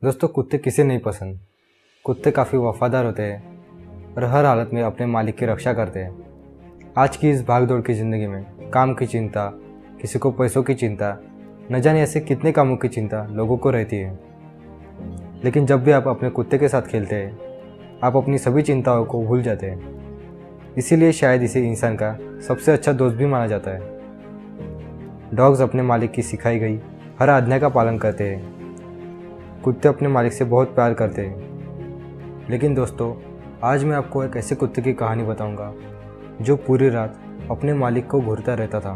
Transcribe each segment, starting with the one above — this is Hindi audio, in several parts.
दोस्तों, कुत्ते किसे नहीं पसंद। कुत्ते काफ़ी वफादार होते हैं और हर हालत में अपने मालिक की रक्षा करते हैं। आज की इस भागदौड़ की ज़िंदगी में काम की चिंता, किसी को पैसों की चिंता, न जाने ऐसे कितने कामों की चिंता लोगों को रहती है। लेकिन जब भी आप अपने कुत्ते के साथ खेलते हैं, आप अपनी सभी चिंताओं को भूल जाते हैं। इसीलिए शायद इसे इंसान का सबसे अच्छा दोस्त भी माना जाता है। डॉग्स अपने मालिक की सिखाई गई हर आज्ञा का पालन करते हैं। कुत्ते अपने मालिक से बहुत प्यार करते हैं। लेकिन दोस्तों, आज मैं आपको एक ऐसे कुत्ते की कहानी बताऊंगा जो पूरी रात अपने मालिक को घूरता रहता था।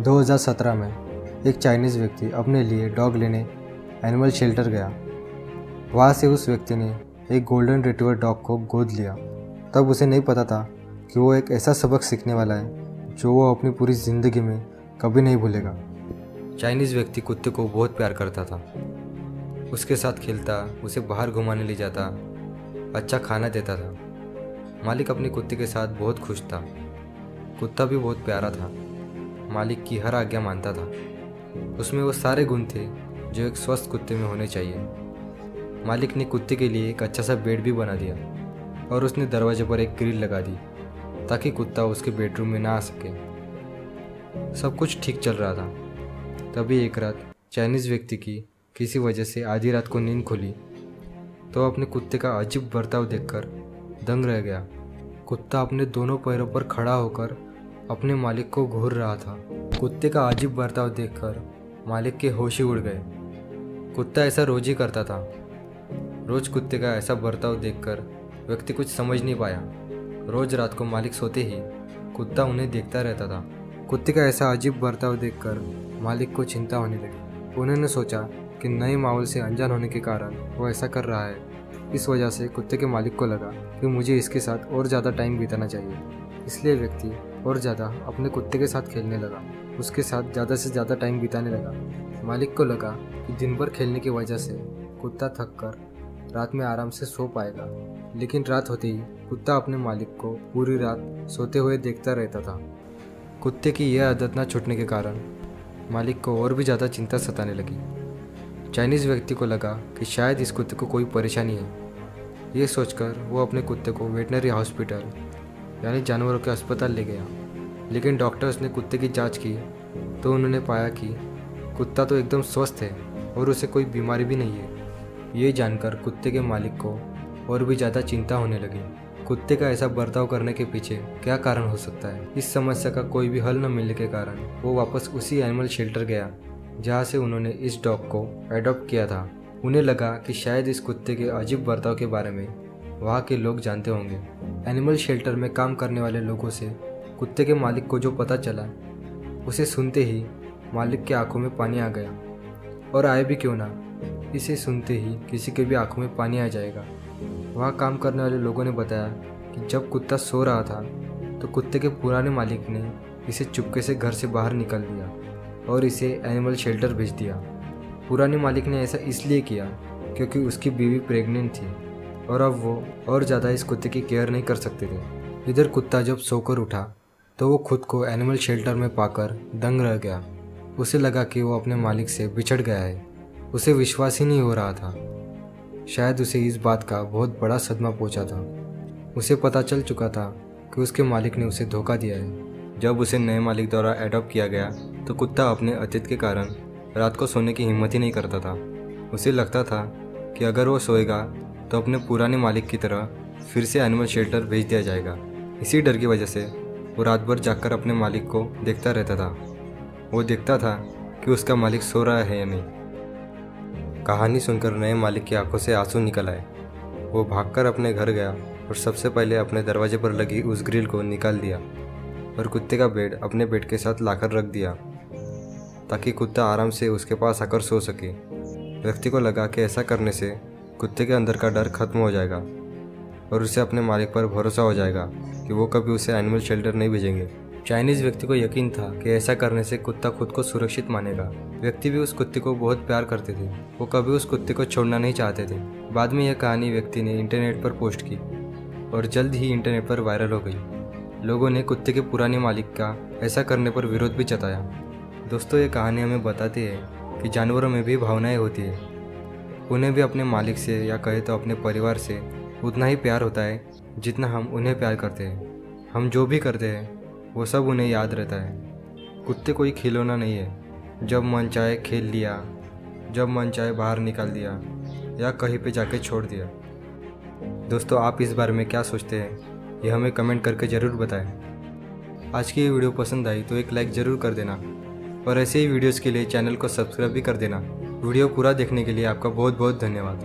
2017 में एक चाइनीज़ व्यक्ति अपने लिए डॉग लेने एनिमल शेल्टर गया। वहाँ से उस व्यक्ति ने एक गोल्डन रिट्रीवर डॉग को गोद लिया। तब उसे नहीं पता था कि वो एक ऐसा सबक सीखने वाला है जो वो अपनी पूरी ज़िंदगी में कभी नहीं भूलेगा। चाइनीज़ व्यक्ति कुत्ते को बहुत प्यार करता था। उसके साथ खेलता, उसे बाहर घुमाने ले जाता, अच्छा खाना देता था। मालिक अपने कुत्ते के साथ बहुत खुश था। कुत्ता भी बहुत प्यारा था, मालिक की हर आज्ञा मानता था। उसमें वो सारे गुण थे जो एक स्वस्थ कुत्ते में होने चाहिए। मालिक ने कुत्ते के लिए एक अच्छा सा बेड भी बना दिया और उसने दरवाजे पर एक ग्रिल लगा दी ताकि कुत्ता उसके बेडरूम में ना आ सके। सब कुछ ठीक चल रहा था। तभी एक रात चाइनीज़ व्यक्ति की किसी वजह से आधी रात को नींद खुली तो अपने कुत्ते का अजीब बर्ताव देखकर दंग रह गया। कुत्ता अपने दोनों पैरों पर खड़ा होकर अपने मालिक को घूर रहा था। कुत्ते का अजीब बर्ताव देखकर मालिक के होश ही उड़ गए। कुत्ता ऐसा रोज ही करता था। रोज कुत्ते का ऐसा बर्ताव देखकर व्यक्ति कुछ समझ नहीं पाया। रोज रात को मालिक सोते ही कुत्ता उन्हें देखता रहता था। कुत्ते का ऐसा अजीब बर्ताव देखकर मालिक को चिंता होने लगी। उन्होंने सोचा कि नए माहौल से अनजान होने के कारण वो ऐसा कर रहा है। इस वजह से कुत्ते के मालिक को लगा कि मुझे इसके साथ और ज़्यादा टाइम बिताना चाहिए। इसलिए व्यक्ति और ज़्यादा अपने कुत्ते के साथ खेलने लगा, उसके साथ ज़्यादा से ज़्यादा टाइम बिताने लगा। मालिक को लगा कि दिन भर खेलने की वजह से कुत्ता थक कर रात में आराम से सो पाएगा। लेकिन रात होते ही कुत्ता अपने मालिक को पूरी रात सोते हुए देखता रहता था। कुत्ते की यह आदत न छूटने के कारण मालिक को और भी ज़्यादा चिंता सताने लगी। चाइनीज़ व्यक्ति को लगा कि शायद इस कुत्ते को कोई परेशानी है। ये सोचकर वो अपने कुत्ते को वेटनरी हॉस्पिटल यानी जानवरों के अस्पताल ले गया। लेकिन डॉक्टर्स ने कुत्ते की जांच की तो उन्होंने पाया कि कुत्ता तो एकदम स्वस्थ है और उसे कोई बीमारी भी नहीं है। ये जानकर कुत्ते के मालिक को और भी ज़्यादा चिंता होने लगी। कुत्ते का ऐसा बर्ताव करने के पीछे क्या कारण हो सकता है। इस समस्या का कोई भी हल न मिलने के कारण वो वापस उसी एनिमल शेल्टर गया जहाँ से उन्होंने इस डॉग को एडॉप्ट किया था। उन्हें लगा कि शायद इस कुत्ते के अजीब बर्ताव के बारे में वहाँ के लोग जानते होंगे। एनिमल शेल्टर में काम करने वाले लोगों से कुत्ते के मालिक को जो पता चला, उसे सुनते ही मालिक की आंखों में पानी आ गया। और आए भी क्यों ना, इसे सुनते ही किसी के भी आंखों में पानी आ जाएगा। वहाँ काम करने वाले लोगों ने बताया कि जब कुत्ता सो रहा था तो कुत्ते के पुराने मालिक ने इसे चुपके से घर से बाहर निकाल दिया और इसे एनिमल शेल्टर भेज दिया। पुराने मालिक ने ऐसा इसलिए किया क्योंकि उसकी बीवी प्रेग्नेंट थी और अब वो और ज़्यादा इस कुत्ते की केयर नहीं कर सकते थे। इधर कुत्ता जब सोकर उठा तो वो खुद को एनिमल शेल्टर में पाकर दंग रह गया। उसे लगा कि वो अपने मालिक से बिछड़ गया है। उसे विश्वास ही नहीं हो रहा था। शायद उसे इस बात का बहुत बड़ा सदमा पहुंचा था। उसे पता चल चुका था कि उसके मालिक ने उसे धोखा दिया है। जब उसे नए मालिक द्वारा एडॉप्ट किया गया तो कुत्ता अपने अतीत के कारण रात को सोने की हिम्मत ही नहीं करता था। उसे लगता था कि अगर वो सोएगा तो अपने पुराने मालिक की तरह फिर से एनिमल शेल्टर भेज दिया जाएगा। इसी डर की वजह से वो रात भर जागकर अपने मालिक को देखता रहता था। वो देखता था कि उसका मालिक सो रहा है या नहीं। कहानी सुनकर नए मालिक की आंखों से आंसू निकल आए। वो भागकर अपने घर गया और सबसे पहले अपने दरवाजे पर लगी उस ग्रिल को निकाल दिया और कुत्ते का बेड अपने बेड के साथ लाकर रख दिया ताकि कुत्ता आराम से उसके पास आकर सो सके। व्यक्ति को लगा कि ऐसा करने से कुत्ते के अंदर का डर खत्म हो जाएगा और उसे अपने मालिक पर भरोसा हो जाएगा कि वो कभी उसे एनिमल शेल्टर नहीं भेजेंगे। चाइनीज़ व्यक्ति को यकीन था कि ऐसा करने से कुत्ता खुद को सुरक्षित मानेगा। व्यक्ति भी उस कुत्ते को बहुत प्यार करते थे। वो कभी उस कुत्ते को छोड़ना नहीं चाहते थे। बाद में यह कहानी व्यक्ति ने इंटरनेट पर पोस्ट की और जल्द ही इंटरनेट पर वायरल हो गई। लोगों ने कुत्ते के पुराने मालिक का ऐसा करने पर विरोध भी जताया। दोस्तों, ये कहानी हमें बताती है कि जानवरों में भी भावनाएं होती है। उन्हें भी अपने मालिक से या कहे तो अपने परिवार से उतना ही प्यार होता है जितना हम उन्हें प्यार करते हैं। हम जो भी करते हैं वो सब उन्हें याद रहता है। कुत्ते कोई खिलौना नहीं है, जब मन चाहे खेल लिया, जब मन चाहे बाहर निकाल दिया या कहीं पे जाके छोड़ दिया। दोस्तों, आप इस बारे में क्या सोचते हैं ये हमें कमेंट करके ज़रूर बताएं। आज की ये वीडियो पसंद आई तो एक लाइक ज़रूर कर देना और ऐसे ही वीडियोस के लिए चैनल को सब्सक्राइब भी कर देना। वीडियो पूरा देखने के लिए आपका बहुत बहुत धन्यवाद।